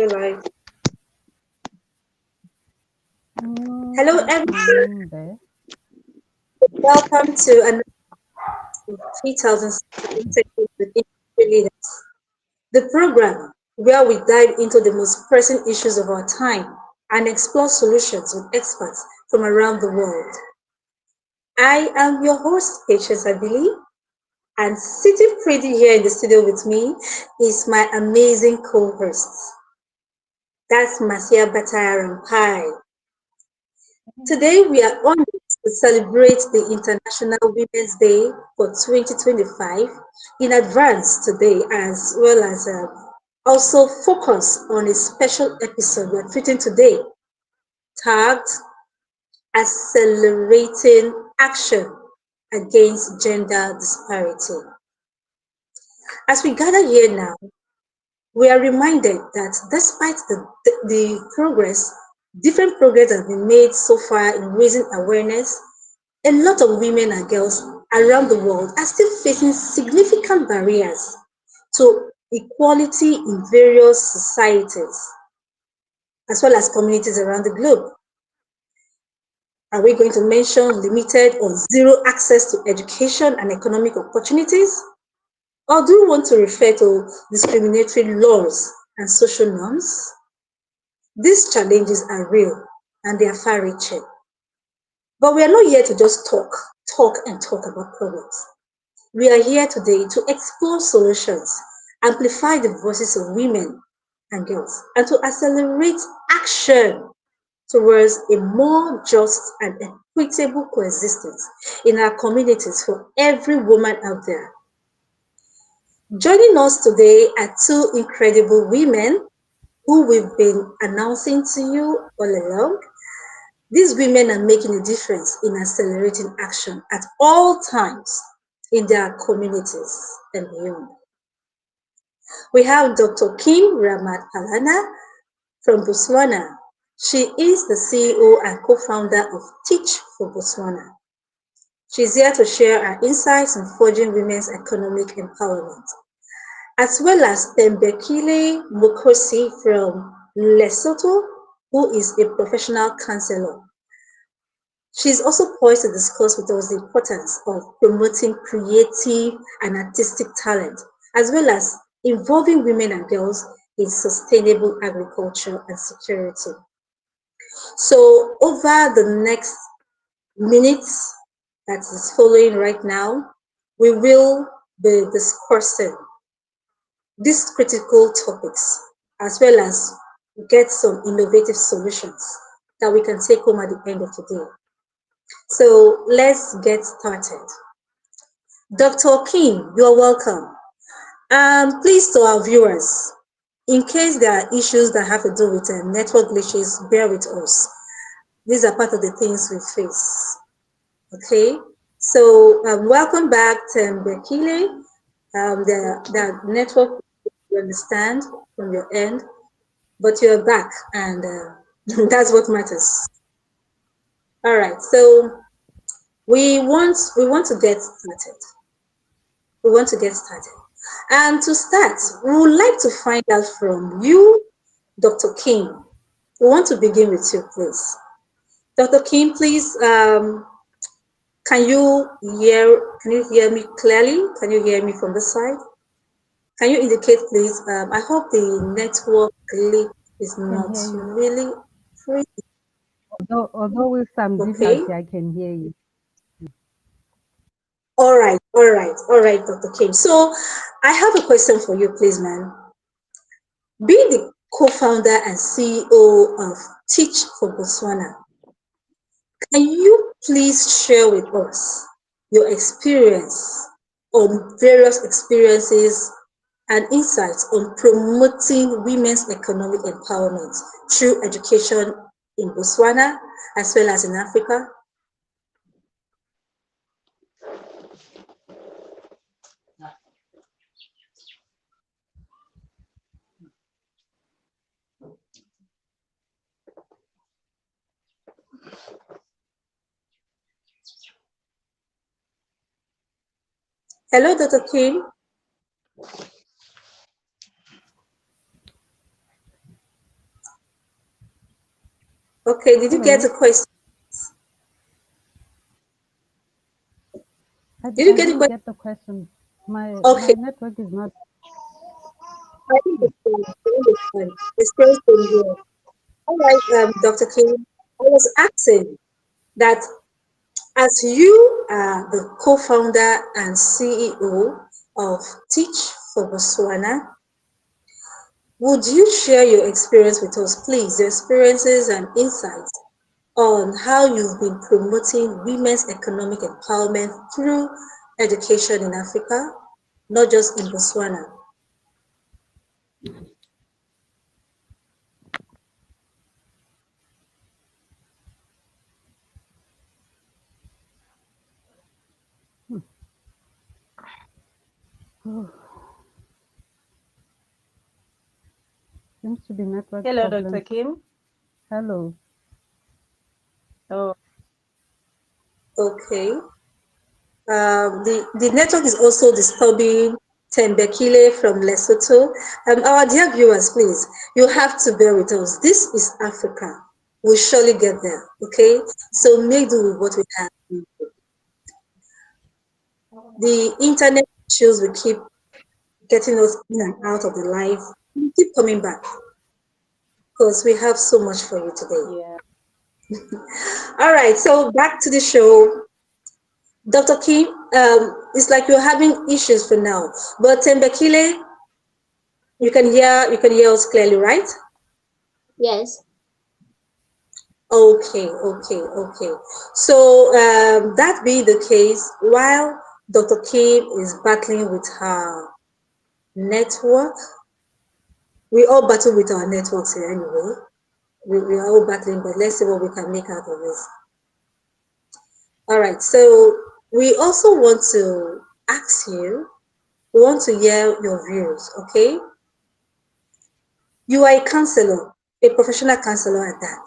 You're like, hello, everyone. There. Welcome to another 3000 with Industry Leaders, the program where we dive into the most pressing issues of our time and explore solutions with experts from around the world. I am your host, Patience Abili, and sitting pretty here in the studio with me is my amazing co-hosts. That's Masia Batayarampai. Today, we are honored to celebrate the International Women's Day for 2025 in advance today, as well as also focus on a special episode we're treating today tagged Accelerating Action Against Gender Disparity. As we gather here now, we are reminded that despite the progress, different progress has been made so far in raising awareness, a lot of women and girls around the world are still facing significant barriers to equality in various societies as well as communities around the globe. Are we going to mention limited or zero access to education and economic opportunities? Or do we want to refer to discriminatory laws and social norms? These challenges are real and they are far reaching. But we are not here to just talk about progress. We are here today to explore solutions, amplify the voices of women and girls, and to accelerate action towards a more just and equitable coexistence in our communities for every woman out there. Joining us today are two incredible women who we've been announcing to you all along. These women are making a difference in accelerating action at all times in their communities and beyond. We have Dr. Kim Ramatpalana from Botswana. She is the CEO and co-founder of Teach for Botswana. She's here to share her insights on forging women's economic empowerment, as well as Thembekile Mokhosi from Lesotho, who is a professional counselor. She's also poised to discuss with us the importance of promoting creative and artistic talent, as well as involving women and girls in sustainable agriculture and security. So, over the next minutes that is following right now, we will be discussing these critical topics, as well as get some innovative solutions that we can take home at the end of today. So let's get started. Dr. Kim, you're welcome. Please, to our viewers, in case there are issues that have to do with network glitches, bear with us. These are part of the things we face. Okay, so welcome back, Thembekile. The network, you understand from your end, but you're back, and that's what matters. All right, so we want to get started. We want to get started. And to start, we would like to find out from you, Dr. Kim. We want to begin with you, please. Dr. Kim, please, can you hear me clearly? Can you hear me from the side? Can you indicate, please? I hope the network glitch is I can not hear you. really free. Although with some Okay. difficulty, I can hear you. All right, Dr. Kim. So I have a question for you, please, ma'am. Being the co-founder and CEO of Teach for Botswana, can you please share with us your experience on various experiences and insights on promoting women's economic empowerment through education in Botswana as well as in Africa? Hello, Dr. Kim. Okay, did you get Hello. a question? Did you I get a didn't question? get the question. My Okay, network is not. I understand. I understand. It's still same here. All right, Dr. King, I was asking that as you are the co-founder and CEO of Teach for Botswana, would you share your experience with us, please? Your experiences and insights on how you've been promoting women's economic empowerment through education in Africa, not just in Botswana. Oh, seems to be network Hello, Dr. problems. Kim. Hello. Oh, Okay. The network is also disturbing Thembekile from Lesotho. Our dear viewers, please, you have to bear with us. This is Africa. We'll surely get there, okay? So make do with what we have. The internet issues will keep getting us in and out of the live. We keep coming back because we have so much for you today. yeah. All right, so back to the show. Dr. Kim, it's like you're having issues for now, but Tembekile, you can hear us clearly, right? Yes. Okay, okay, okay. So that being the case, while Dr. Kim is battling with her network, we all battle with our networks here anyway. We are all battling, but let's see what we can make out of this. All right, so we also want to ask you, we want to hear your views, okay? You are a counselor, a professional counselor at that.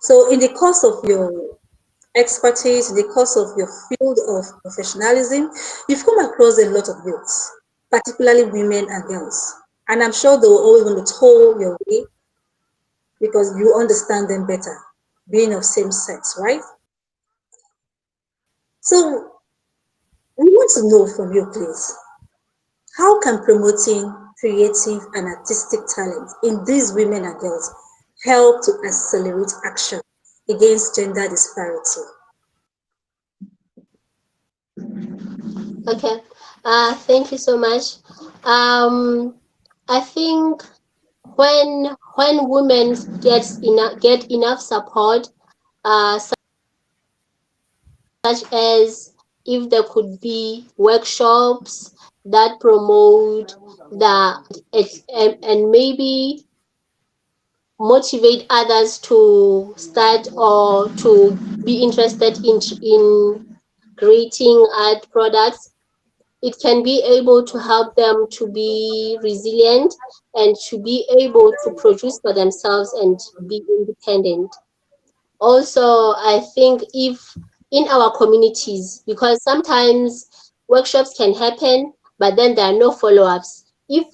So, in the course of your expertise, in the course of your field of professionalism, you've come across a lot of youths, particularly women and girls. And I'm sure they will always want to toll your way because you understand them better, being of same sex, right? So, we want to know from you, please, how can promoting creative and artistic talent in these women and girls help to accelerate action against gender disparity? Okay. Thank you so much. I think when women get enough support, such as if there could be workshops that promote and maybe motivate others to start or to be interested in creating art products, it can be able to help them to be resilient and to be able to produce for themselves and be independent. Also, I think if in our communities, because sometimes workshops can happen, but then there are no follow-ups. If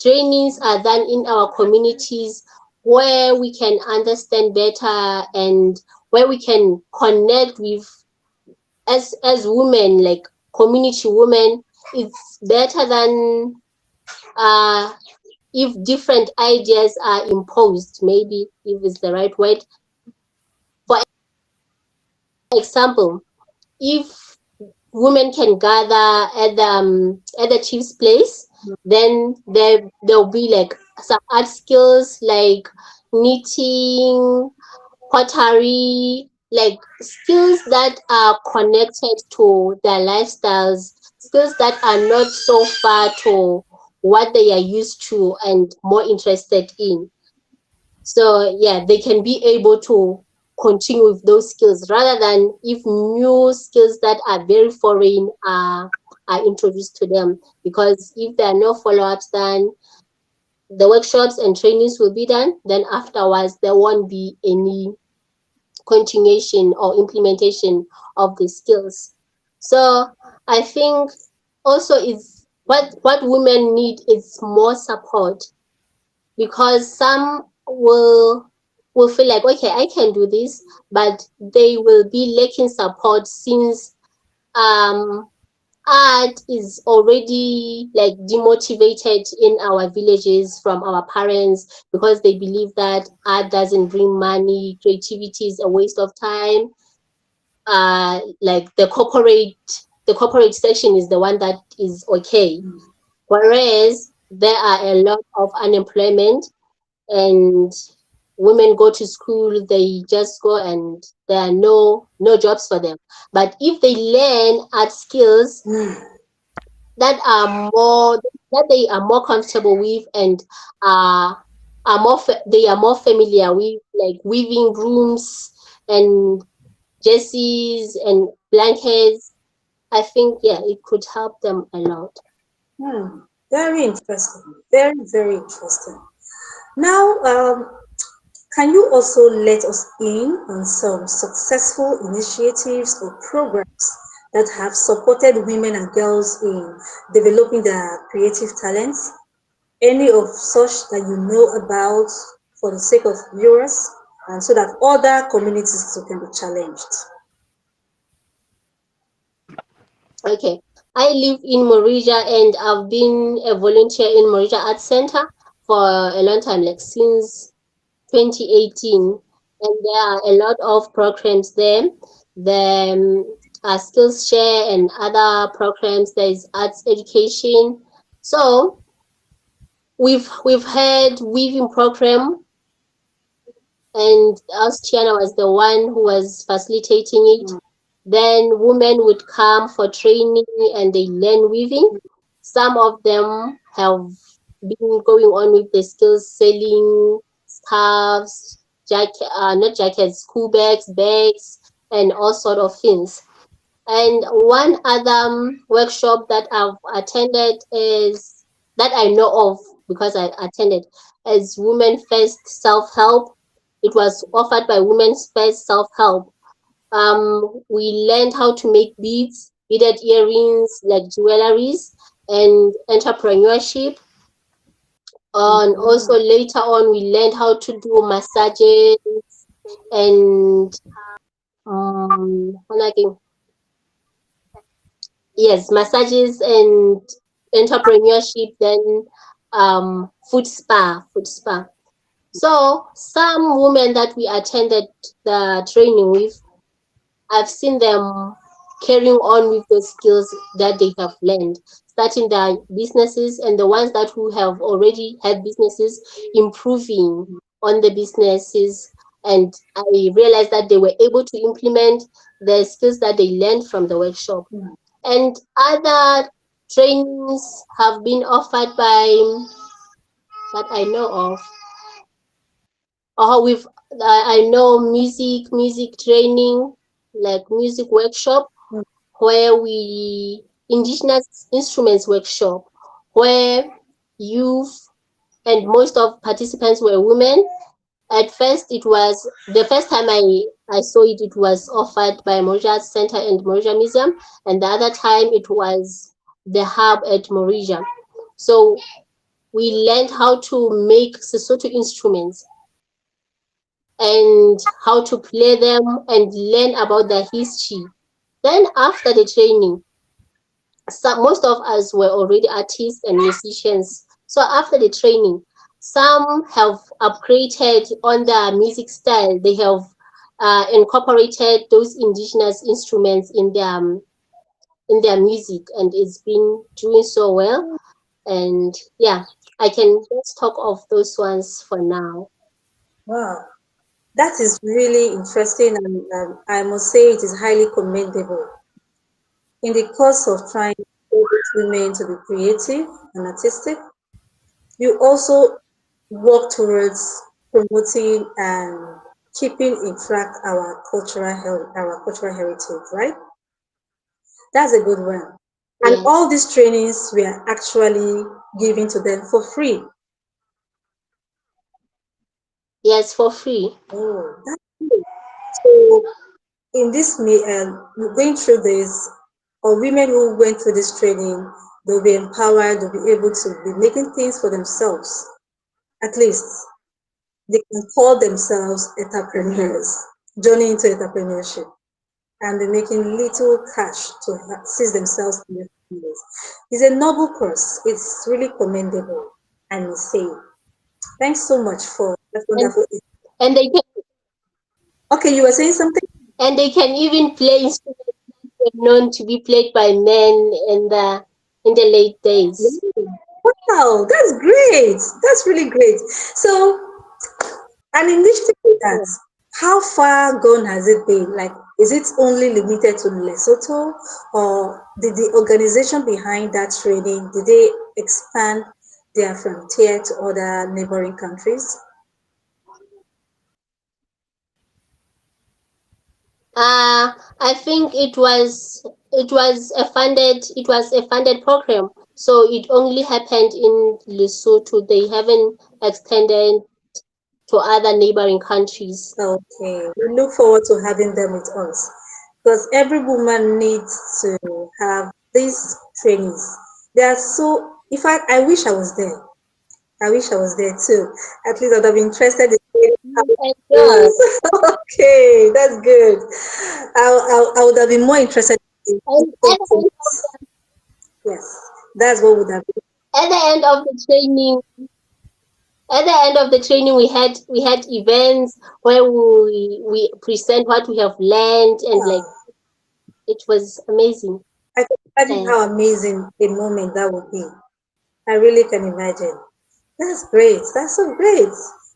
trainings are done in our communities where we can understand better and where we can connect with as women, like community women, it's better than uh if different ideas are imposed, maybe if it's the right word. For example, if women can gather at the chief's place, then there'll be like some art skills like knitting, pottery, like skills that are connected to their lifestyles, skills that are not so far to what they are used to and more interested in. So yeah, they can be able to continue with those skills rather than if new skills that are very foreign are introduced to them. Because if there are no follow-ups done, the workshops and trainings will be done, then afterwards there won't be any continuation or implementation of the skills. So I think also is what women need is more support, because some will will feel like, okay, I can do this, but they will be lacking support since um art is already like demotivated in our villages from our parents because they believe that art doesn't bring money, creativity is a waste of time. Like the corporate section is the one that is okay, whereas there are a lot of unemployment, and women go to school, they just go and there are no jobs for them. But if they learn art skills that are more that they are more comfortable with, and they are more familiar with, like weaving brooms and jerseys and blankets, I think, yeah, it could help them a lot. Hmm. Very interesting. Very, very interesting. Now, can you also let us in on some successful initiatives or programs that have supported women and girls in developing their creative talents? Any of such that you know about for the sake of viewers and so that other communities too can be challenged? Okay. I live in Mauritius and I've been a volunteer in Mauritius Art Center for a long time, like since 2018. And there are a lot of programs there. The skills share and other programs. There is arts education. So we've had weaving program, and us Tiana was the one who was facilitating it. Then women would come for training and they learn weaving. Some of them have been going on with the skills selling scarves, not jackets, school bags, and all sort of things. And one other workshop that I've attended is that I know of because I attended is Women First Self Help. It was offered by Women's First Self Help. We learned how to make beads, beaded earrings, like jewelries, and entrepreneurship. And also later on, we learned how to do massages and like, yes, massages and entrepreneurship. Then food spa. So some women that we attended the training with, I've seen them carrying on with the skills that they have learned, starting their businesses, and the ones that who have already had businesses, improving on the businesses. And I realized that they were able to implement the skills that they learned from the workshop. And other trainings have been offered by that I know of. Or with I know music training, like music workshop, where we indigenous instruments workshop, where youth and most of participants were women. At first, it was the first time I saw it. It was offered by Mauritius Center and Mauritius Museum, and the other time it was the hub at Mauritius. So we learned how to make Sesotho instruments and how to play them and learn about the history. Then after the training, most of us were already artists and musicians. So after the training, some have upgraded on their music style. They have incorporated those indigenous instruments in their music, and it's been doing so well. And yeah, I can just talk of those ones for now. Wow, that is really interesting, and I must say it is highly commendable. In the course of trying to encourage women to be creative and artistic, you also work towards promoting and keeping in track our cultural heritage, right? That's a good one. And Yes, all these trainings we are actually giving to them for free. yes, for free. Oh, that's good. So in this going through this, or women who went through this training, they'll be empowered, they'll be able to be making things for themselves. At least they can call themselves entrepreneurs, joining into entrepreneurship and be making little cash to assist themselves in their families. It's a noble cause. It's really commendable and insane. Thanks so much for that and wonderful. and they can Okay, you were saying something? and they can even play instruments that were known to be played by men in the late days. Wow, that's great. That's really great. So, an initiative like that, how far gone has it been? Like, is it only limited to Lesotho, or did the organization behind that training, did they expand their frontier to other neighboring countries? I think it was a funded program, so it only happened in Lesotho. They haven't extended to other neighboring countries. Okay, we look forward to having them with us because every woman needs to have these trainings. They are so, in fact, I wish I was there. I wish I was there too. At least I'd have been interested in seeing how it And goes. Okay, that's good. I would have been more interested in and seeing things. Yes, that's what would have been. at the end of the training, we had events where we present what we have learned, and like Wow. it was amazing. I can imagine Uh, how amazing a moment that would be. I really can imagine. That's great. That's so great.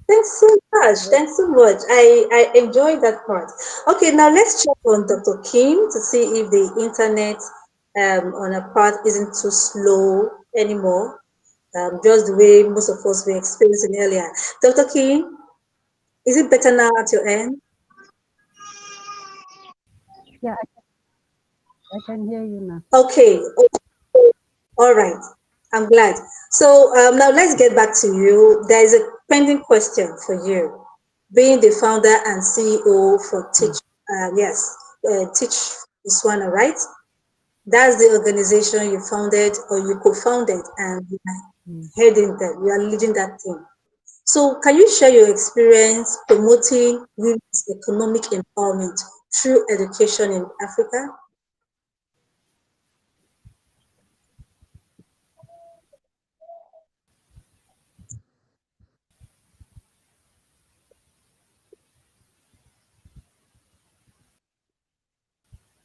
Thanks so much. Thanks so much. I enjoyed that part. Okay, now let's check on Dr. Kim to see if the internet on a part isn't too slow anymore. Just the way most of us were experiencing earlier. Dr. Kim, is it better now at your end? Yeah, I can hear you now. Okay. All right. I'm glad. So now let's get back to you. There is a pending question for you. Being the founder and CEO for Mm, Teach Botswana, right? That's the organization you founded or you co-founded, and you are mm. heading them. You are leading that team. So, can you share your experience promoting women's economic empowerment through education in Africa?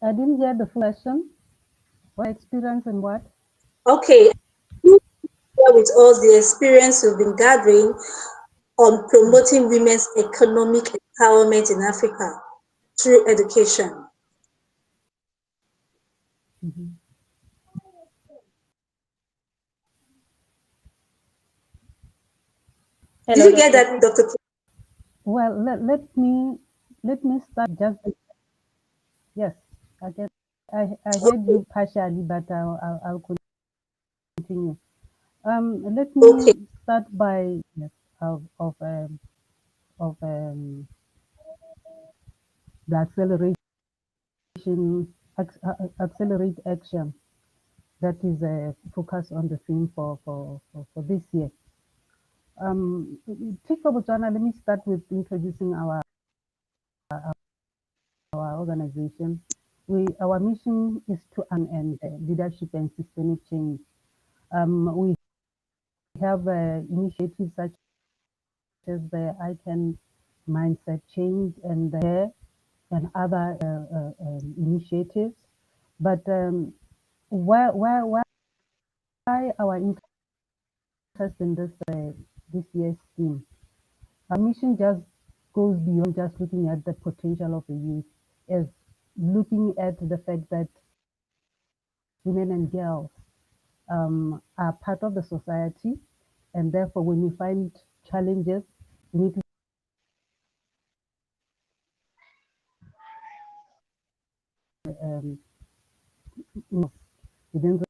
I didn't hear the full question. What experience and what? Okay, you share with us the experience you've been gathering on Mm, promoting women's economic empowerment in Africa through education. mhm. Did Hello, you get Dr. that, Dr. Kim? Well, let me start just yes. I get I heard you partially, but I'll continue. Let Okay, me start by yes, of the accelerate action that is focused on the theme for this year. Take for Botswana, let me start with introducing our organization. Our mission is to and leadership and systemic change. We have initiatives such as the I can mindset change and the and other initiatives. But why our interest in this year's theme? Our mission just goes beyond just looking at the potential of the youth, as looking at the fact that women and girls are part of the society, and therefore, when we find challenges, we need to um, within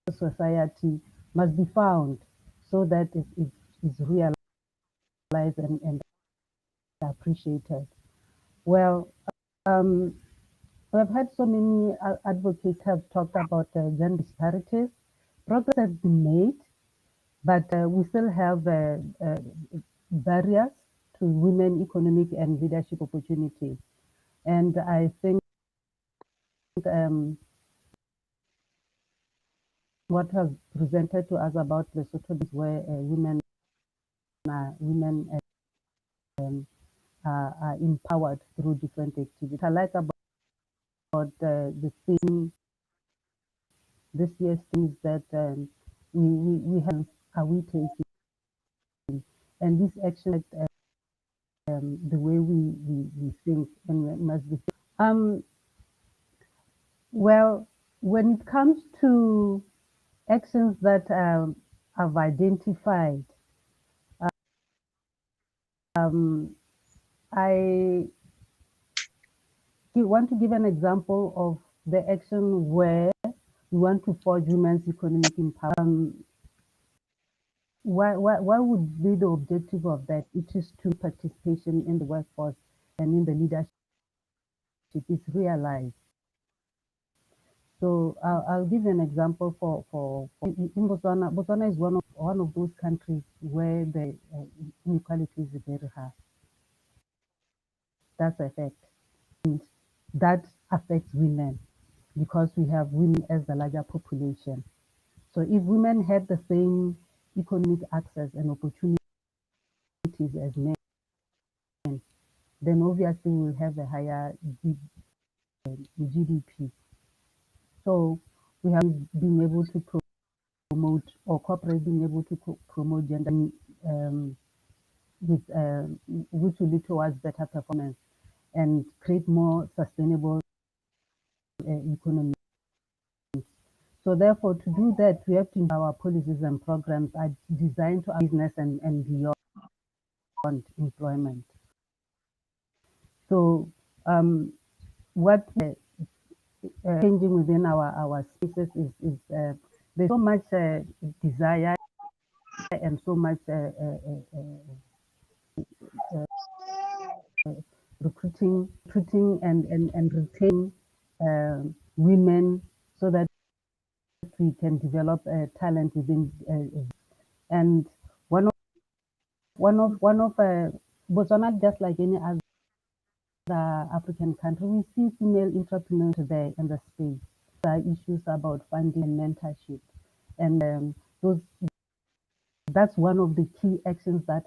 the society must be found so that it is realized and appreciated. Well, um, we've had so many advocates have talked about gender disparities. Progress has been made, but we still have barriers to women economic and leadership opportunities. And I think what has presented to us about Lesotho is where women are empowered through different activities. I like about the theme this year's theme is that we have are we taking, and this action the way we think and must be. Well, when it comes to actions that I've identified, I want to give an example of the action where we want to forge women's economic empowerment. Why would be the objective of that? It is to participation in the workforce and in the leadership is realized. So I'll give you an example for in Botswana. Botswana is one of those countries where the inequality is very high. That's a fact. And that affects women because we have women as the larger population. So if women had the same economic access and opportunities as men, then obviously we'll have a higher GDP. So we have been able to promote, or corporate being able to promote gender with which will lead towards better performance and create more sustainable economy. So therefore, to do that, we have to our policies and programs are designed to our business and beyond employment. So what changing within our spaces is there's so much desire and so much recruiting and retaining women so that we can develop talent within and one of Botswana, just like any other African country, we see female entrepreneurs there in the space. There are issues about funding and mentorship, and those that's one of the key actions that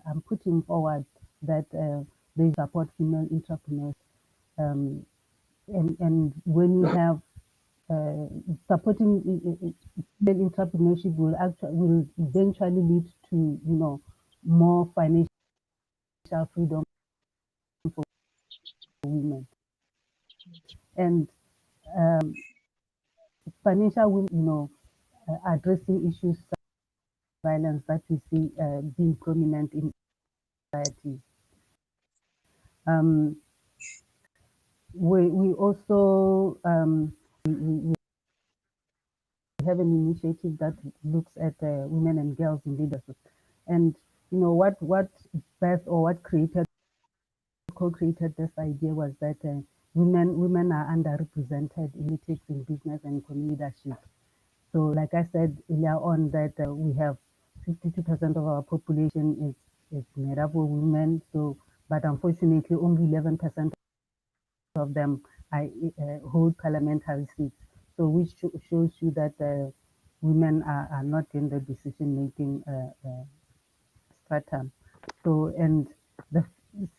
I'm putting forward, that they support female entrepreneurs. And when you have supporting female entrepreneurship will eventually lead to more financial freedom for women and financial, addressing issues such as violence that we see being prominent in society. We also we have an initiative that looks at women and girls in leadership, and what birthed or what co-created this idea was that women are underrepresented in politics, in business, and in leadership. So, like I said earlier on, that we have 52% of our population is made up of women. So, but unfortunately, only 11% of them hold parliamentary seats. So, which shows you that women are not in the decision-making stratum. So, and the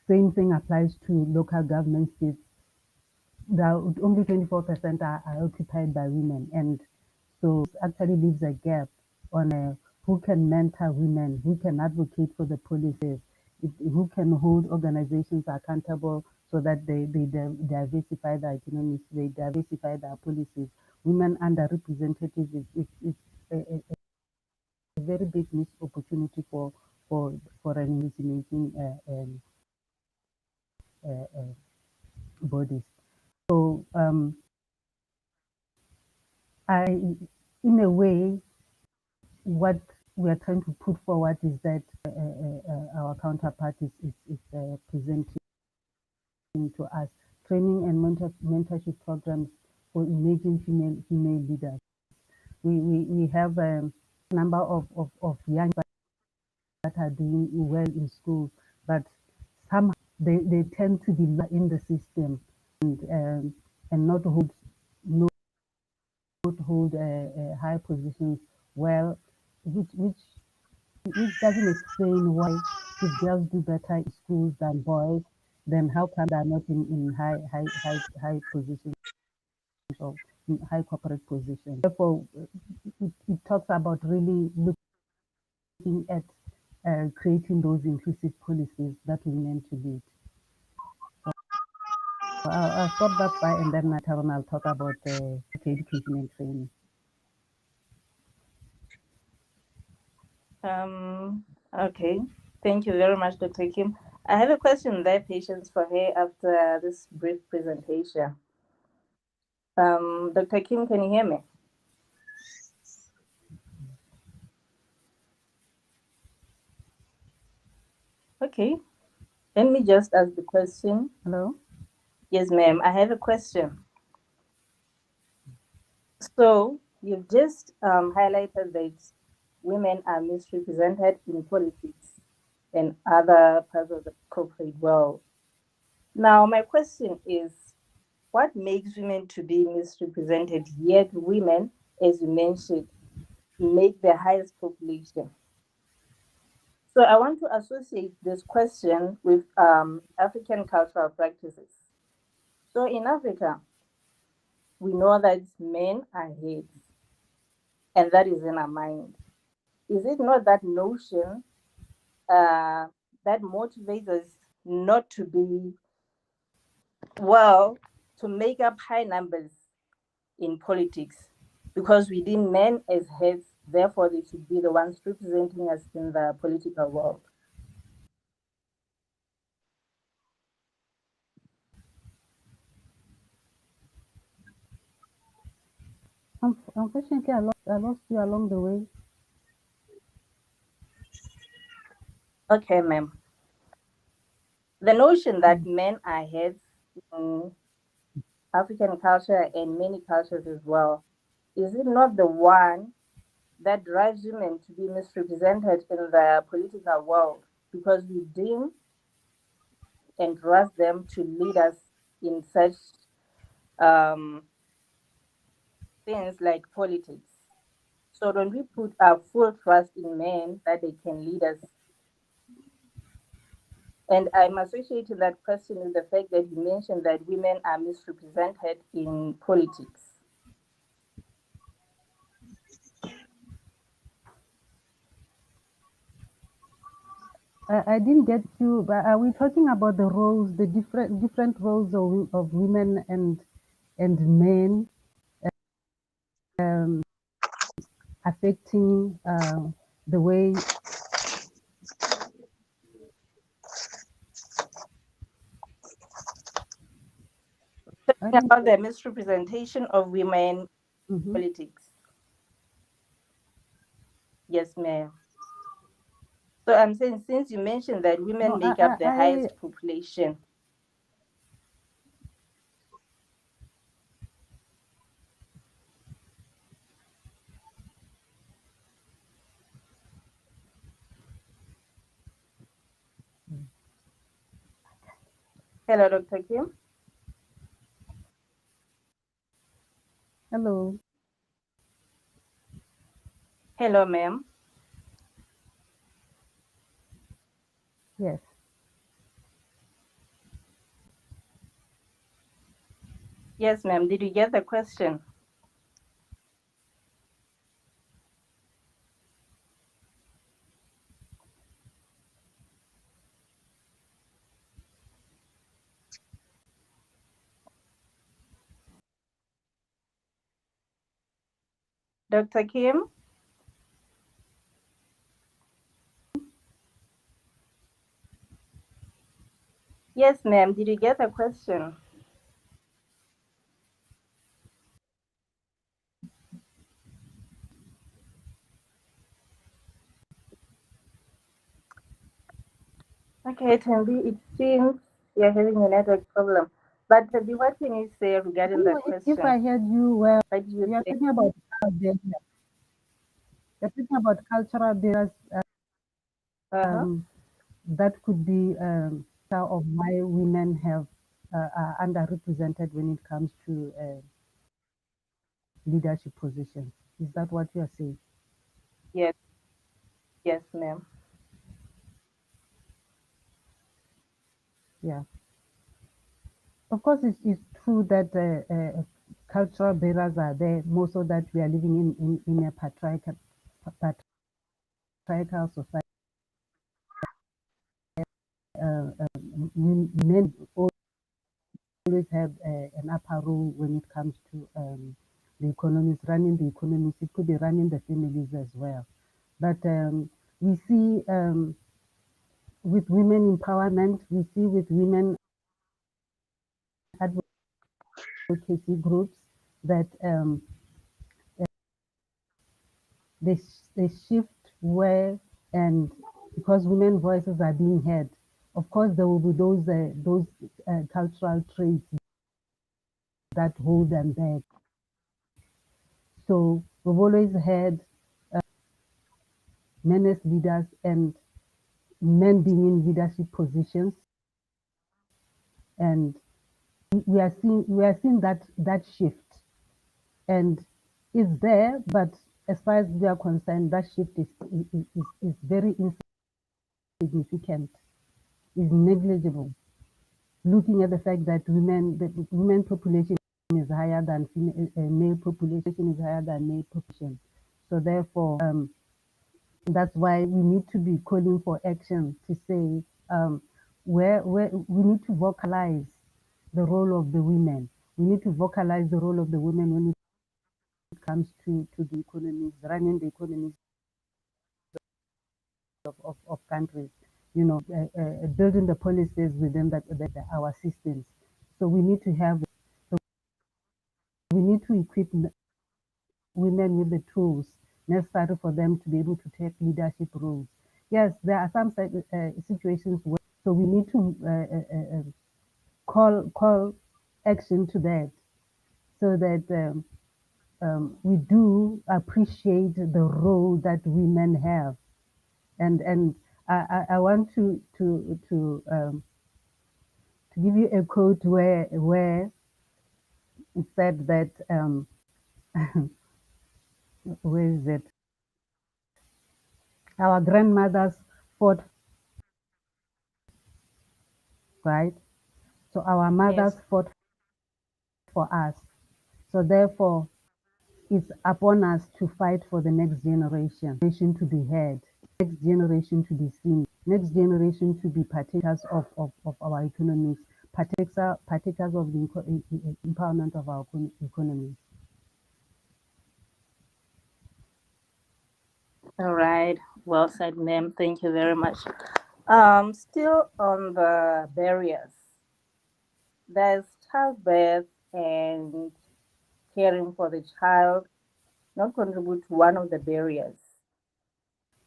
same thing applies to local government seats. Only 24% are occupied by women, and so it actually leaves a gap on who can mentor women, who can advocate for the policies, who can hold organizations accountable so that they diversify their economies, they diversify their policies. Women underrepresented is a very big missed opportunity for an making bodies. So in a way, what we are trying to put forward is that our counterpart is presenting to us training and mentorship programs for emerging female leaders. We have a number of young that are doing well in school, but somehow they tend to be in the system and not hold high positions well, which doesn't explain why if girls do better in schools than boys, then how come they're not in high positions or high corporate positions. Therefore, it talks about really looking at creating those inclusive policies that we meant to lead. So I'll stop that by and then later on I'll talk about education and training. Okay. Thank you very much, Dr. Kim. I have a question there, patience for her after this brief presentation. Dr. Kim, can you hear me? Okay. Let me just ask the question. Hello? Yes, ma'am. I have a question. So you've just highlighted that women are misrepresented in politics and other parts of the corporate world. Now, my question is, what makes women to be misrepresented, yet women, as you mentioned, make the highest population? So I want to associate this question with African cultural practices. So in Africa, we know that men are heads, and that is in our mind. Is it not that notion that motivates us not to be, well, to make up high numbers in politics? Because we deem men as heads, therefore they should be the ones representing us in the political world. Unfortunately, I lost you along the way. Okay, ma'am. The notion that men are heads in African culture and many cultures as well, is it not the one that drives women to be misrepresented in the political world? Because we deem and trust them to lead us in such um, things like politics. So don't we put our full trust in men that they can lead us? And I'm associating that question with the fact that you mentioned that women are misrepresented in politics. I didn't get you, but are we talking about the roles, the different roles of women and men um, affecting the way? I didn't. About the misrepresentation of women in Mhm. politics. Yes, ma'am. So I'm saying, since you mentioned that women No, make up the highest population. Hello, Dr. Kim. Hello. Hello, ma'am. Yes. Yes, ma'am. Did you get the question? Dr. Kim? Yes, ma'am. Did you get the question? Okay, Tambi, it seems you're having a network problem. But Tambi, what can you say I regarding don't know that if I question? heard you well. What do you You're think? talking about. You're talking about cultural barriers Uh-huh. That could be of why women have are underrepresented when it comes to leadership positions. Is that what you are saying? Yes, yes, ma'am. Yeah. Of course, it's true that cultural barriers are there, more so that we are living in a patriarchal society. Men always have an upper role when it comes to the economies, running the economies. It could be running the families as well. But we see with women empowerment, we see with women advocacy groups that they shift where, and because women voices are being heard, of course there will be those cultural traits that hold them back. So we've always had men as leaders and men being in leadership positions, and we are seeing that shift, and it's there, but as far as we are concerned, that shift is very insignificant, is negligible. Looking at the fact that the women population is higher than male population, is higher than male population. So therefore, that's why we need to be calling for action to say where we need to vocalize the role of the women. We need to vocalize the role of the women when it comes to the economies, running the economies of countries, building the policies within our systems. So we need to have, so we need to equip women with the tools necessary for them to be able to take leadership roles. Yes, there are some situations where, so we need to call action to that, so that we do appreciate the role that women have, and I want to give you a quote where it said that where is it? Our grandmothers fought, right? So our mothers Yes. fought for us. So therefore, it's upon us to fight for the next generation to be heard, next generation to be seen, next generation to be partakers of our economies, partakers of the empowerment of our economies. All right. Well said, ma'am. Thank you very much. Still on the barriers, there's childbirth and caring for the child not contribute to one of the barriers.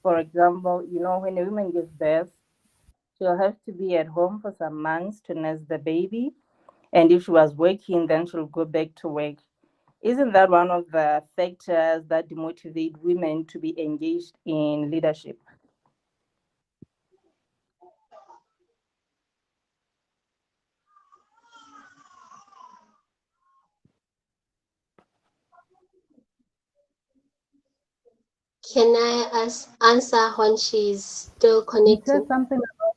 For example, when a woman gives birth, she'll have to be at home for some months to nurse the baby. And if she was working, then she'll go back to work. Isn't that one of the factors that demotivate women to be engaged in leadership? Can I answer when she's still You said connecting? something about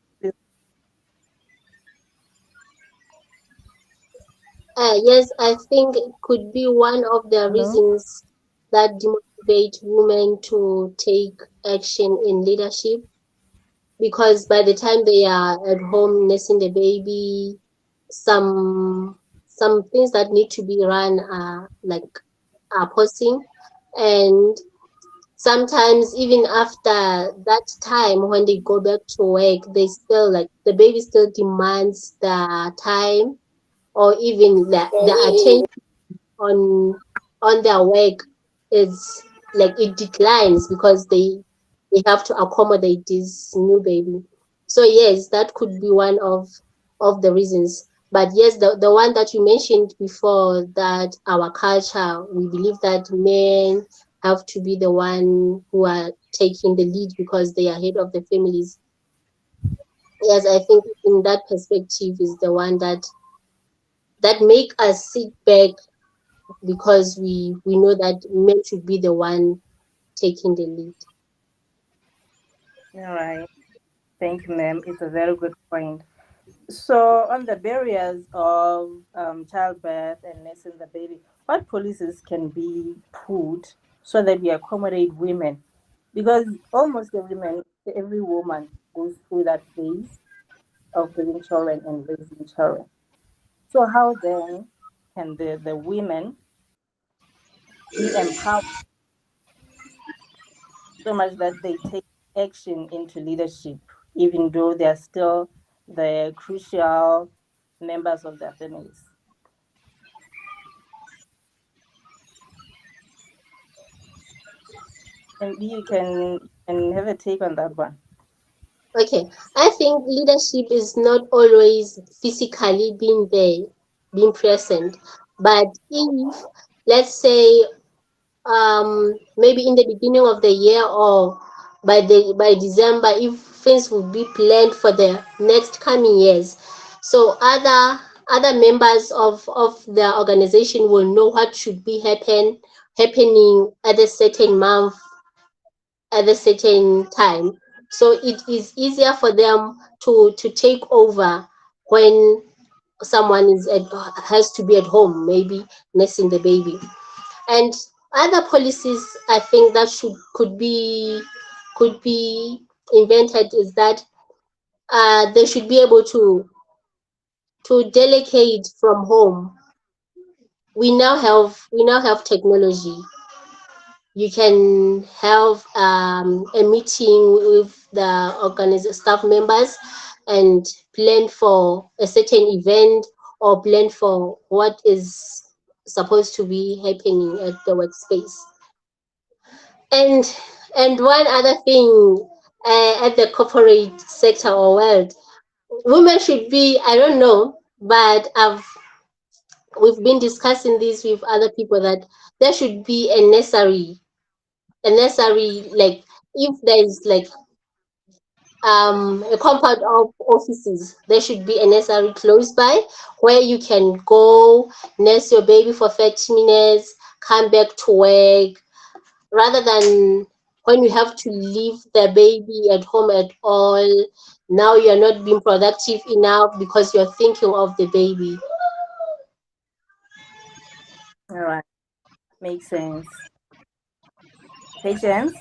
Yes, I think it could be one of the hello. reasons that demotivate women to take action in leadership, because by the time they are at home nursing the baby, some some things that need to be run are pausing, and sometimes even after that time when they go back to work, they still, like, the baby still demands the time, or even the attention on their work is like it declines because they have to accommodate this new baby. So yes, that could be one of the reasons. But yes, the one that you mentioned before, that our culture, we believe that men have to be the one who are taking the lead because they are head of the families. Yes, I think in that perspective is the one that make us sit back because we know that men should be the one taking the lead. All right. Thank you, ma'am. It's a very good point. So, on the barriers of childbirth and nursing the baby, what policies can be put so that we accommodate women? Because almost every woman goes through that phase of having children and raising children. So, how then can the women be empowered so much that they take action into leadership, even though they are still the crucial members of their families? And you can have a take on that one. Okay, I think leadership is not always physically being there, being present, but if, let's say, maybe in the beginning of the year or by December, if things will be planned for the next coming years, so other members of the organization will know what should be happening at a certain month, at a certain time. So it is easier for them to take over when someone has to be at home, maybe nursing the baby. And other policies I think that could be invented is that they should be able to delegate from home. We now have technology. You can have a meeting with the staff members and plan for a certain event or plan for what is supposed to be happening at the workspace. And one other thing, at the corporate sector or world, women should be, I don't know, but we've been discussing this with other people that there should be a necessary, like, if there is like a compound of offices, there should be a nursery close by where you can go nurse your baby for 30 minutes, come back to work, rather than when you have to leave the baby at home at all. Now you're not being productive enough because you're thinking of the baby. All right, makes sense. Patience.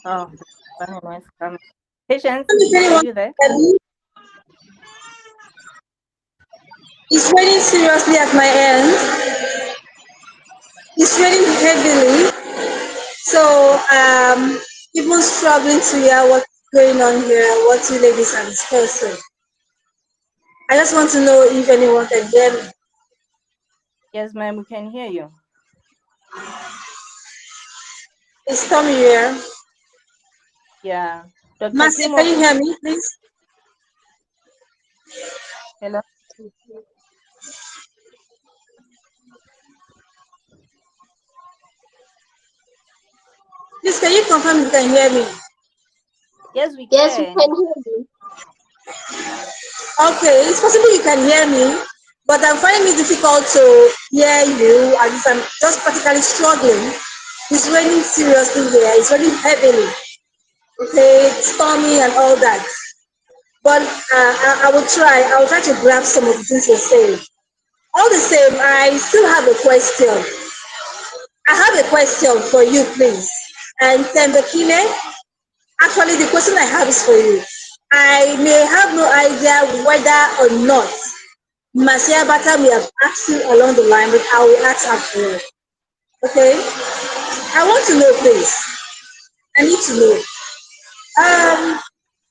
Oh, the funny noise coming. Patience, If are anyone you there? can hear me, it's raining seriously at my end. It's raining heavily. So even struggling to hear what's going on here, what you ladies are discussing. I just want to know if anyone can hear me. Yes, ma'am, we can hear you. It's Tommy here. Yeah. Dr. Marcia, can you Timo, hear me, please? hello. Please, can you confirm you can hear me? Yes, we Yes, we can. can hear you. Okay, it's possible you can hear me, but I'm finding it difficult to hear you, and if I'm just practically struggling. It's raining seriously here. It's raining heavily. Okay, it's stormy and all that. But I will try. I will try to grab some of the things you're saying. All the same, I still have a question. I have a question for you, please. And Thembekile, actually, the question I have is for you. I may have no idea whether or not Marcia Bata may have asked you along the line, but I will ask after you. Okay? I want to know, please. I need to know. Um,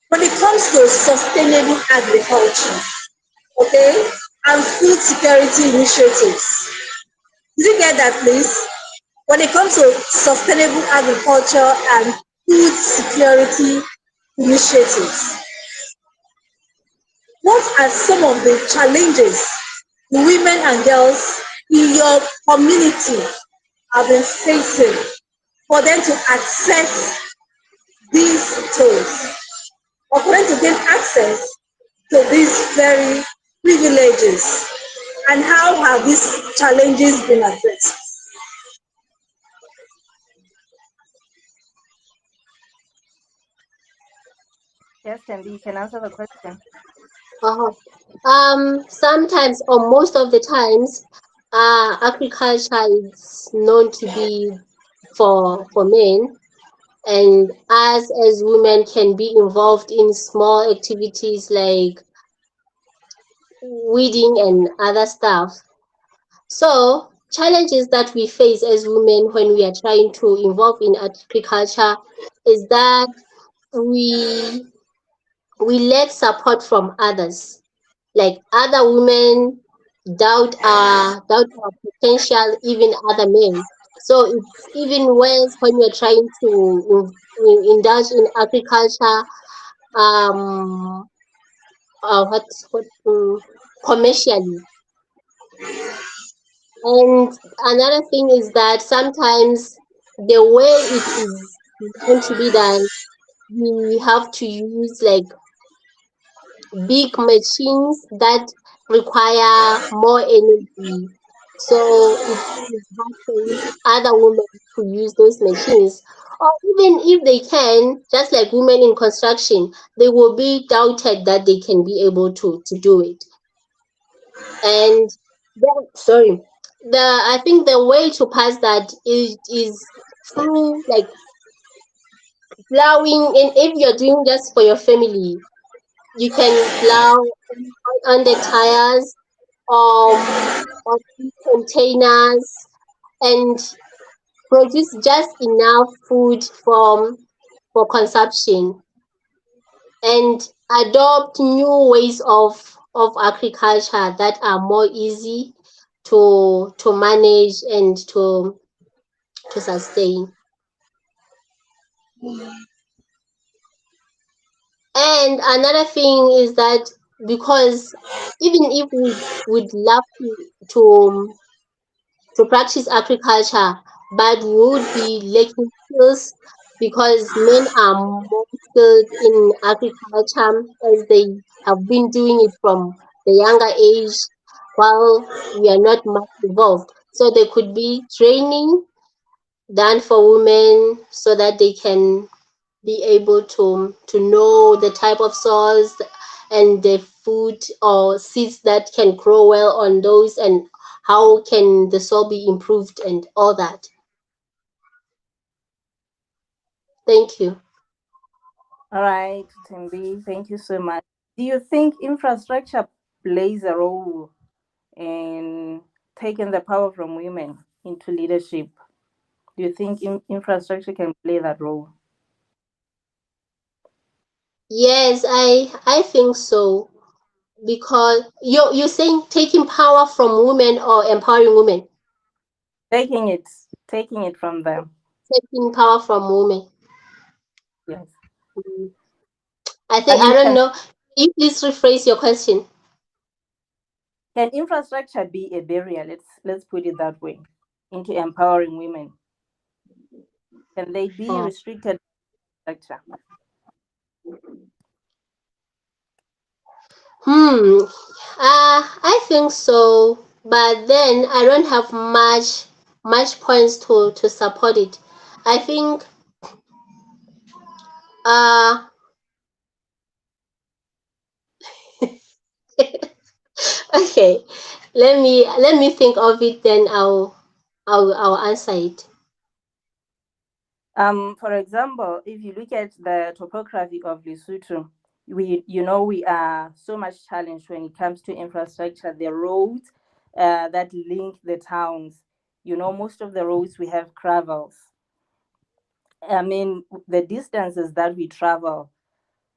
when it comes to sustainable agriculture, okay, and food security initiatives, did you get that, please? When it comes to sustainable agriculture and food security initiatives, What are some of the challenges women and girls in your community have been facing for them to access these tools or for them to gain access to these very privileges? And how have these challenges been addressed? Yes, Tembi, you can answer the question. Uh-huh. Sometimes or most of the times, agriculture is known to be for men, and us as women can be involved in small activities like weeding and other stuff. So, challenges that we face as women when we are trying to involve in agriculture is that we we lack support from others. Like other women doubt our potential, even other men. So it's even worse when you're trying to indulge in agriculture, um, what commercially. And another thing is that sometimes the way it is meant to be done, we have to use like big machines that require more energy. So it is hard for other women to use those machines. Or even if they can, just like women in construction, they will be doubted that they can be able to do it. And sorry, I think the way to pass that is through like plowing. And if you're doing just for your family, you can plow on the tires, or containers, and produce just enough food for consumption, and adopt new ways of agriculture that are more easy to manage and to sustain. And another thing is that because even if we would love to practice agriculture, but we would be lacking skills because men are more skilled in agriculture as they have been doing it from the younger age, while we are not much involved. So there could be training done for women so that they can be able to know the type of soils and the food or seeds that can grow well on those, and how can the soil be improved and all that. Thank you. All right, Tembi, thank you so much. Do you think infrastructure plays a role in taking the power from women into leadership? Do you think infrastructure can play that role? Yes, I think so, because you're saying taking power from women or empowering women. Taking it, taking it from them. Taking power from women. Yes. Mm, I I mean, don't know. Can you please rephrase your question? can infrastructure be a barrier? Let's put it that way, into empowering women. Can they be Oh. restricted structure? Hmm. I think so, but then I don't have much points to support it. I think uh okay. Let me think of it, then I'll answer it. For example, if you look at the topography of Lesotho, we are so much challenged when it comes to infrastructure. The roads that link the towns, most of the roads we have gravels. I mean, the distances that we travel,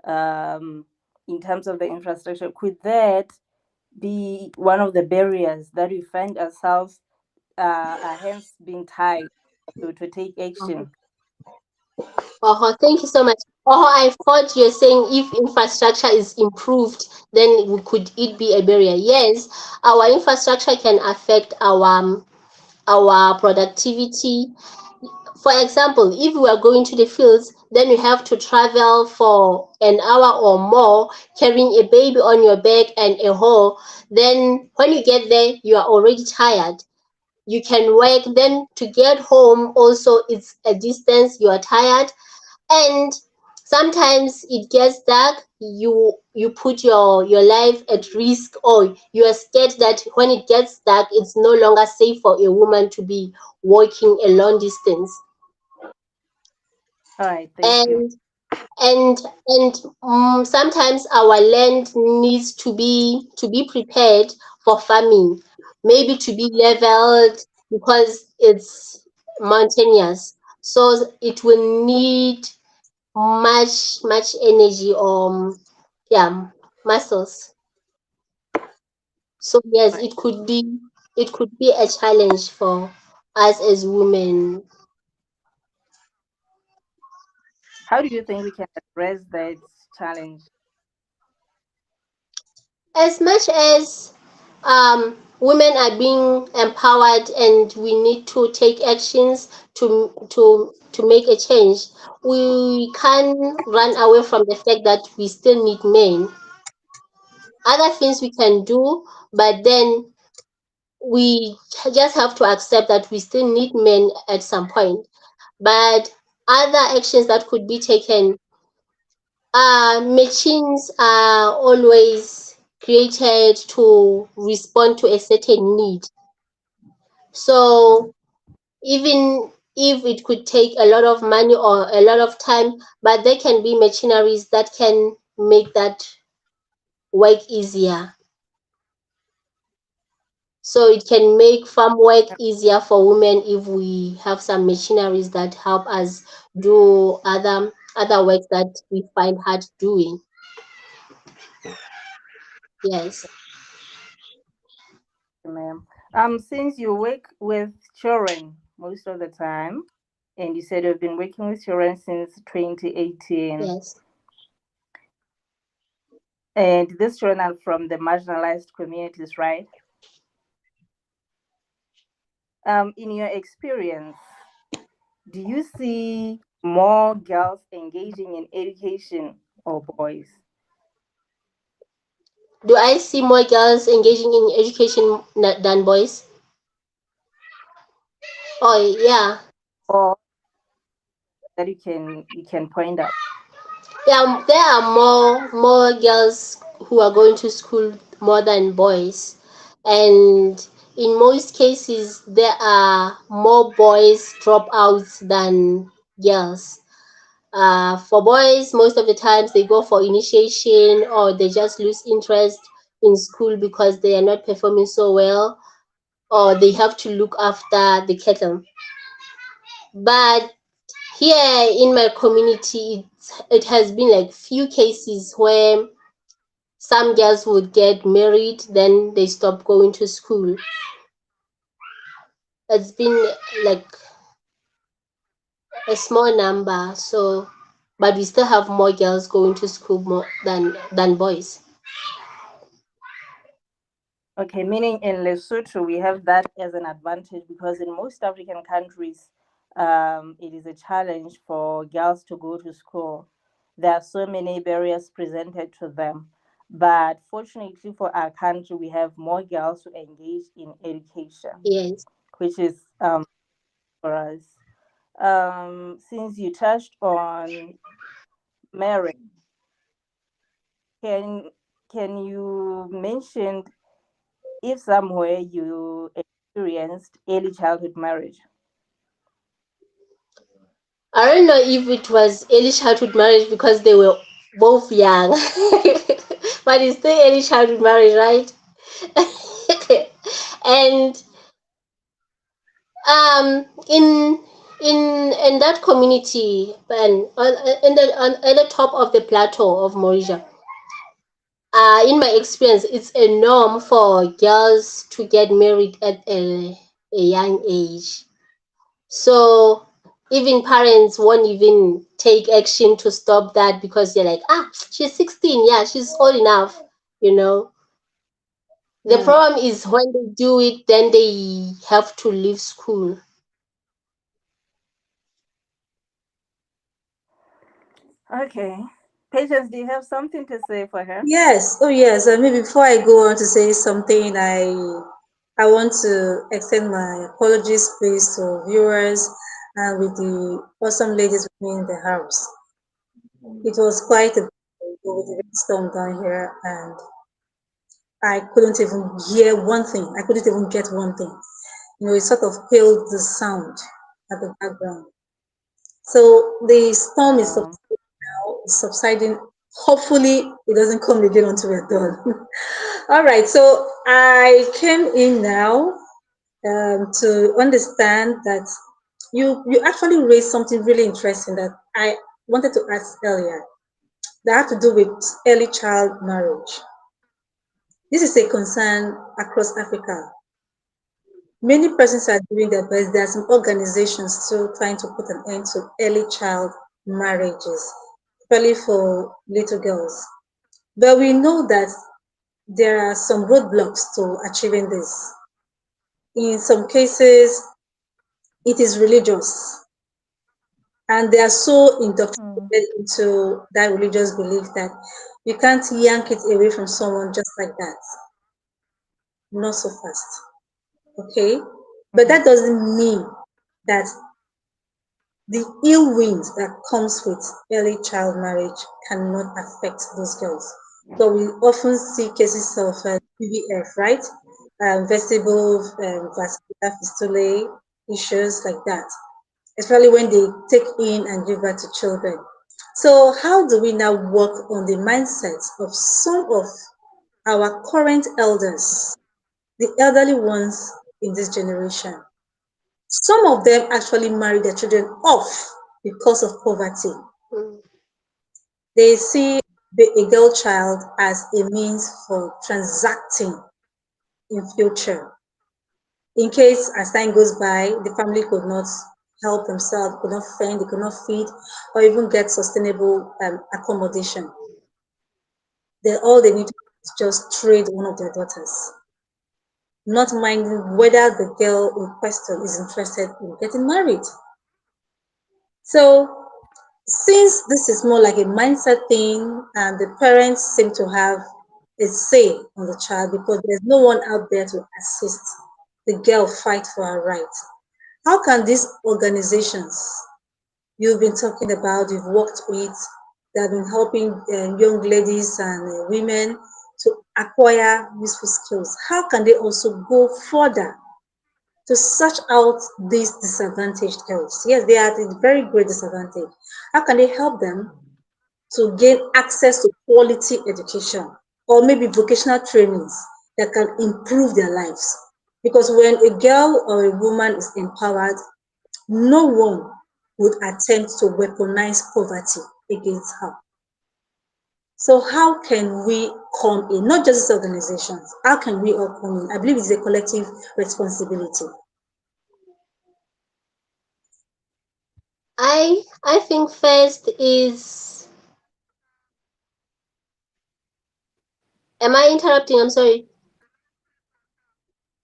um, in terms of the infrastructure, could that be one of the barriers that we find ourselves, our hands being tied to take Mhm. action? Oh, thank you so much. Oh, I thought you're saying if infrastructure is improved, then could it be a barrier? Yes, our infrastructure can affect our productivity. For example, if we are going to the fields, then you have to travel for an hour or more carrying a baby on your back and a hoe. Then when you get there, you are already tired. You can work, then to get home also it's a distance, you are tired, and sometimes it gets dark, you put your life at risk, or you are scared that when it gets dark it's no longer safe for a woman to be walking a long distance. All right, thank you. and and sometimes our land needs to be prepared for farming, maybe to be leveled because it's mountainous, so it will need much energy, yeah, muscles. So yes, Right. it could be a challenge for us as women. How do you think we can address that challenge? As much as women are being empowered and we need to take actions to make a change, we can run away from the fact that we still need men. Other things we can do, but then we just have to accept that we still need men at some point. But other actions that could be taken, machines are always created to respond to a certain need. So even if it could take a lot of money or a lot of time, but there can be machineries that can make that work easier. So it can make farm work easier for women if we have some machineries that help us do other work that we find hard doing. Yes, Ma'am. Since you work with children most of the time, and you said you've been working with children since 2018, yes. and these children are from the marginalized communities, right? In your experience, do you see more girls engaging in education or boys? Do I see more girls engaging in education than boys? Oh yeah, Or that you can point out? yeah. There are more girls who are going to school more than boys, and in most cases there are more boys dropouts than girls. For boys, most of the times they go for initiation or they just lose interest in school because they are not performing so well, or they have to look after the cattle. But here in my community, it has been like few cases where some girls would get married, then they stop going to school. It's been like a small number, so but we still have more girls going to school more than boys. Okay, meaning in Lesotho, we have that as an advantage because in most African countries, it is a challenge for girls to go to school. There are so many barriers presented to them. But fortunately for our country, we have more girls who engage in education, Yes. which is for us. Since you touched on marriage, can can you mention if somewhere you experienced early childhood marriage? I don't know if it was early childhood marriage because they were both young, but it's still early childhood marriage, right? And in in that community, and on the top of the plateau of Mauritius, in my experience, it's a norm for girls to get married at a young age. So even parents won't even take action to stop that because you're like, ah, she's 16, yeah, she's old enough, you know. The Mm. problem is when they do it, then they have to leave school. Okay. Patience, do you have something to say for her? Yes, oh yes. Maybe before I go on to say something, I want to extend my apologies, please, to viewers and with the awesome ladies with me in the house. It was quite a with the storm down here, and I couldn't even hear one thing. I couldn't even get one thing. It sort of killed the sound at the background. So the storm is Um, subsiding. Hopefully, it doesn't come again until we're done. All right, so I came in now to understand that you actually raised something really interesting that I wanted to ask earlier that had to do with early child marriage. This is a concern across Africa. Many persons are doing their best. There are some organizations still trying to put an end to early child marriages, especially for little girls. But we know that there are some roadblocks to achieving this. In some cases, it is religious, and they are so mm, indoctrinated into that religious belief that you can't yank it away from someone just like that, not so fast. Okay, but mm, that doesn't mean that the ill wind that comes with early child marriage cannot affect those girls. So we often see cases of PVF, right? Vestibular vascular fistulae issues like that, especially when they take in and give birth to children. So, how do we now work on the mindsets of some of our current elders, the elderly ones in this generation? Some of them actually marry their children off because of poverty. Mm. They see a girl child as a means for transacting in future. In case as time goes by, the family could not help themselves, could not fend, they could not feed, or even get sustainable accommodation. Then all they need to do is just trade one of their daughters, not minding whether the girl in question is interested in getting married. So since this is more like a mindset thing and the parents seem to have a say on the child because there's no one out there to assist the girl fight for her rights, how can these organizations you've been talking about, you've worked with, that have been helping young ladies and women to acquire useful skills, how can they also go further to search out these disadvantaged girls? Yes, they are at a very great disadvantage. How can they help them to gain access to quality education or maybe vocational trainings that can improve their lives? Because when a girl or a woman is empowered, no one would attempt to weaponize poverty against her. So how can we come in, not just these organizations, how can we all come in? I believe it's a collective responsibility. I think first is, am I interrupting? I'm sorry.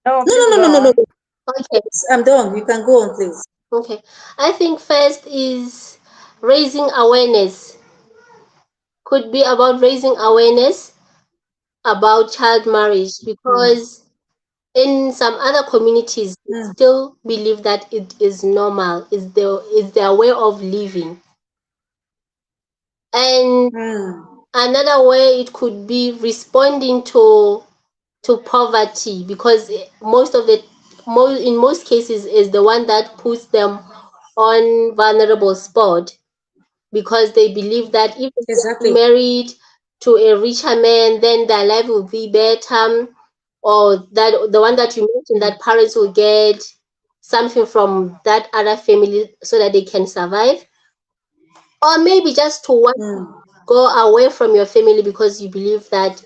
no, No, please no, go no, no, no, on. no. Okay, I'm done. You can go on, please. okay. I think first is raising awareness. Could be about raising awareness about child marriage Mm, because in some other communities they mm, still believe that it is normal, is their way of living. And mm, another way it could be responding to poverty because most of the in most cases is the one that puts them on vulnerable spot because they believe that if they get exactly. married to a richer man then their life will be better, or that the one that you mentioned Mm, that parents will get something from that other family so that they can survive, or maybe just to want to mm, go away from your family because you believe that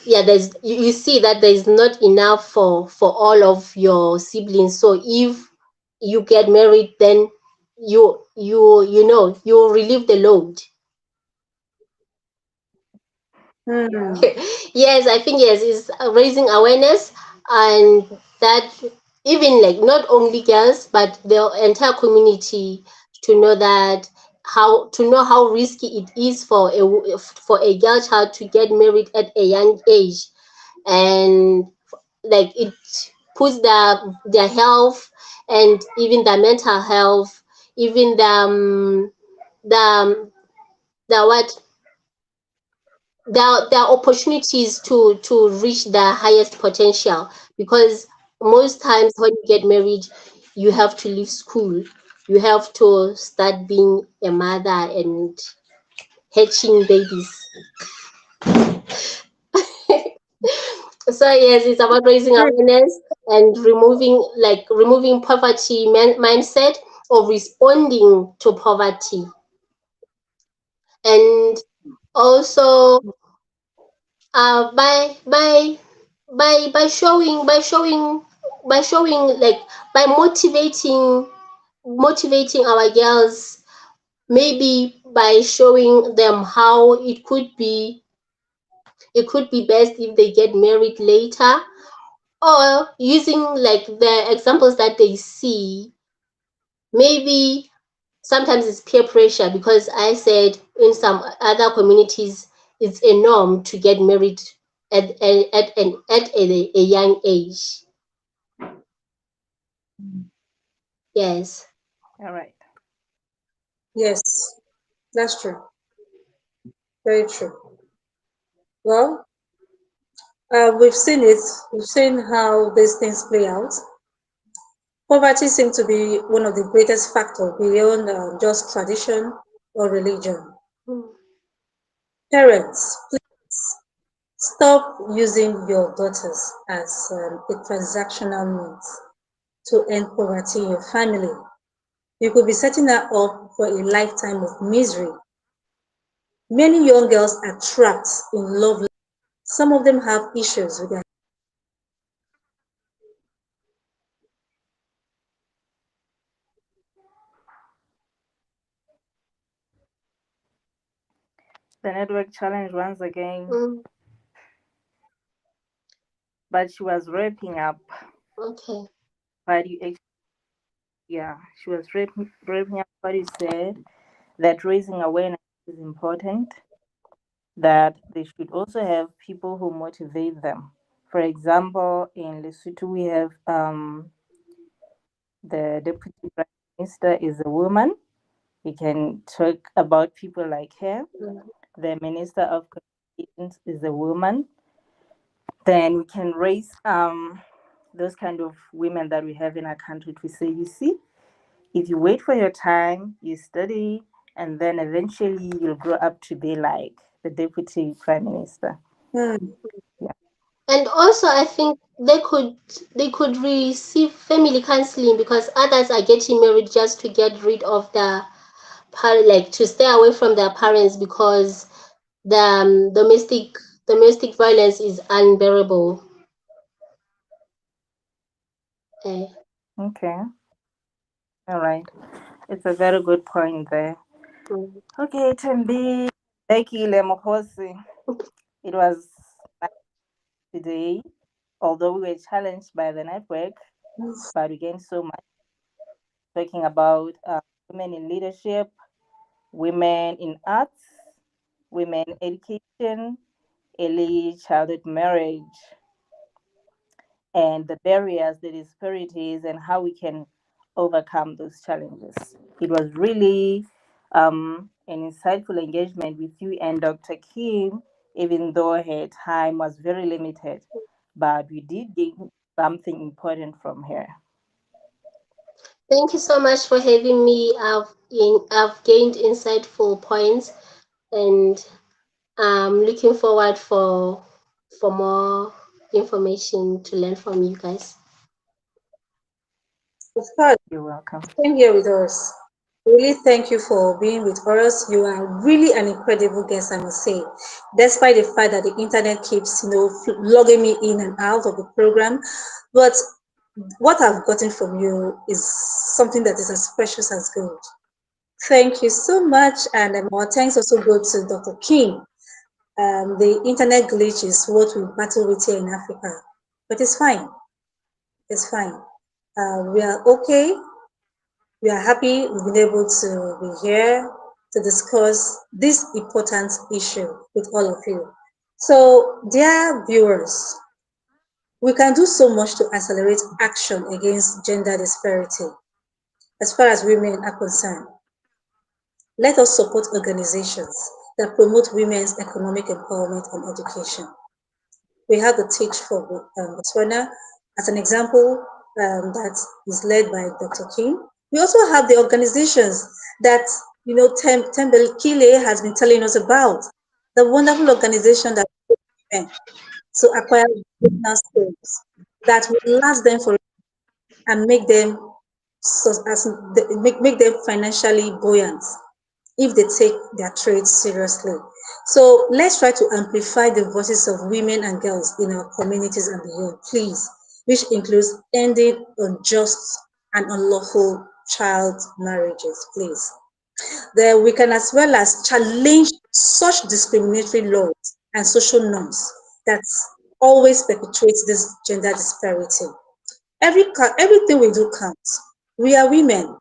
yeah, you see that there's not enough for all of your siblings. So if you get married, then you relieve the load. Hmm. Yes, I think yes, it's raising awareness, and that even like not only girls but the entire community to know that how risky it is for a girl child to get married at a young age, and like it puts their health and even their mental health, even the the what there are opportunities to reach the highest potential, because most times when you get married you have to leave school, you have to start being a mother and hatching babies. So yes, it's about raising True. awareness and removing poverty mindset or responding to poverty, and also by showing like by motivating our girls, maybe by showing them how it could be best if they get married later, or using like the examples that they see. Maybe sometimes it's peer pressure, because I said in some other communities it's a norm to get married at a young age. Yes. All right. Yes, that's true. Very true. Well, we've seen it. We've seen how these things play out. Poverty seems to be one of the greatest factors beyond just tradition or religion. Mm. Parents, please stop using your daughters as a transactional means to end poverty in your family. You could be setting her up for a lifetime of misery. Many young girls are trapped in love. Some of them have issues with their The network challenge once again, Mm. but she was wrapping up. Okay. But you actually, yeah, she was wrapping up what you said, that raising awareness is important, that they should also have people who motivate them. For example, in Lesotho, we have the deputy prime minister is a woman. We can talk about people like her. Mm. The minister of communications is a woman. Then we can raise those kind of women that we have in our country to say, you see, if you wait for your time, you study, and then eventually you'll grow up to be like the deputy prime minister. Hmm. Yeah. And also I think they could receive family counseling, because others are getting married just to get rid of like to stay away from their parents, because the domestic violence is unbearable. Eh. Okay. All right. It's a very good point there. Mm. Okay, Thembekile Mokhosi. It was nice today, although we were challenged by the network, but we gained so much talking about women in leadership, women in arts, women education, early childhood marriage, and the barriers, the disparities, and how we can overcome those challenges. It was really an insightful engagement with you and Dr. Kim, even though her time was very limited, but we did gain something important from her. Thank you so much for having me. I've gained insightful points, and I'm looking forward for more information to learn from you guys. Of course, You're welcome. same here with us. Really, thank you for being with us. You are really an incredible guest, I must say. Despite the fact that the internet keeps, logging me in and out of the program, but What I've gotten from you is something that is as precious as gold. Thank you so much, and our thanks also go to Dr. King. The internet glitch is what we battle with here in Africa, but it's fine. It's fine. We are okay. We are happy we've been able to be here to discuss this important issue with all of you. So, dear viewers, we can do so much to accelerate action against gender disparity as far as women are concerned. Let us support organizations that promote women's economic empowerment and education. We have the Teach for Botswana as an example that is led by Dr. King. We also have the organizations that Thembekile has been telling us about, the wonderful organization that women to acquire vocational skills that will last them for and make them make them financially buoyant if they take their trade seriously. So let's try to amplify the voices of women and girls in our communities and beyond, please, which includes ending unjust and unlawful child marriages, please. Then we can as well as challenge such discriminatory laws and social norms that always perpetuate this gender disparity. Everything we do counts. We are women,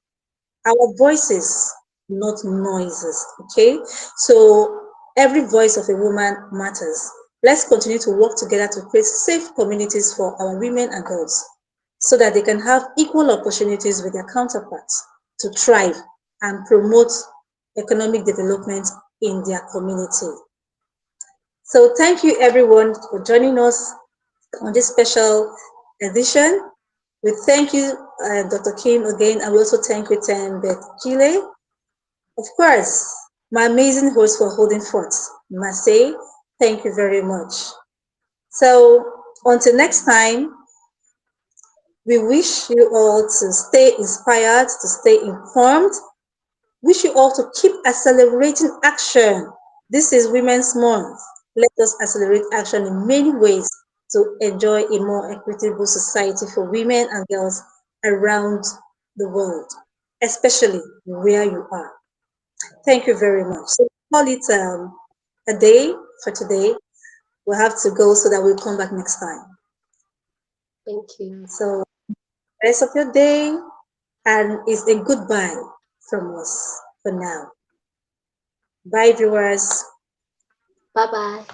our voices, not noises. Okay, so every voice of a woman matters. Let's continue to work together to create safe communities for our women and girls so that they can have equal opportunities with their counterparts to thrive and promote economic development in their community. So thank you everyone for joining us on this special edition. We thank you, Dr. Kim, again, and we also thank you, Thembekile. Of course, my amazing host for holding forth, Marseille. Thank you very much. So until next time, we wish you all to stay inspired, to stay informed. Wish you all to keep accelerating action. This is Women's Month. Let us accelerate action in many ways to enjoy a more equitable society for women and girls around the world, especially where you are. Thank you very much. So call it a day for today. We'll have to go so that we'll come back next time. Thank you. So rest of your day, and it's a goodbye from us for now. Bye, viewers. Bye bye.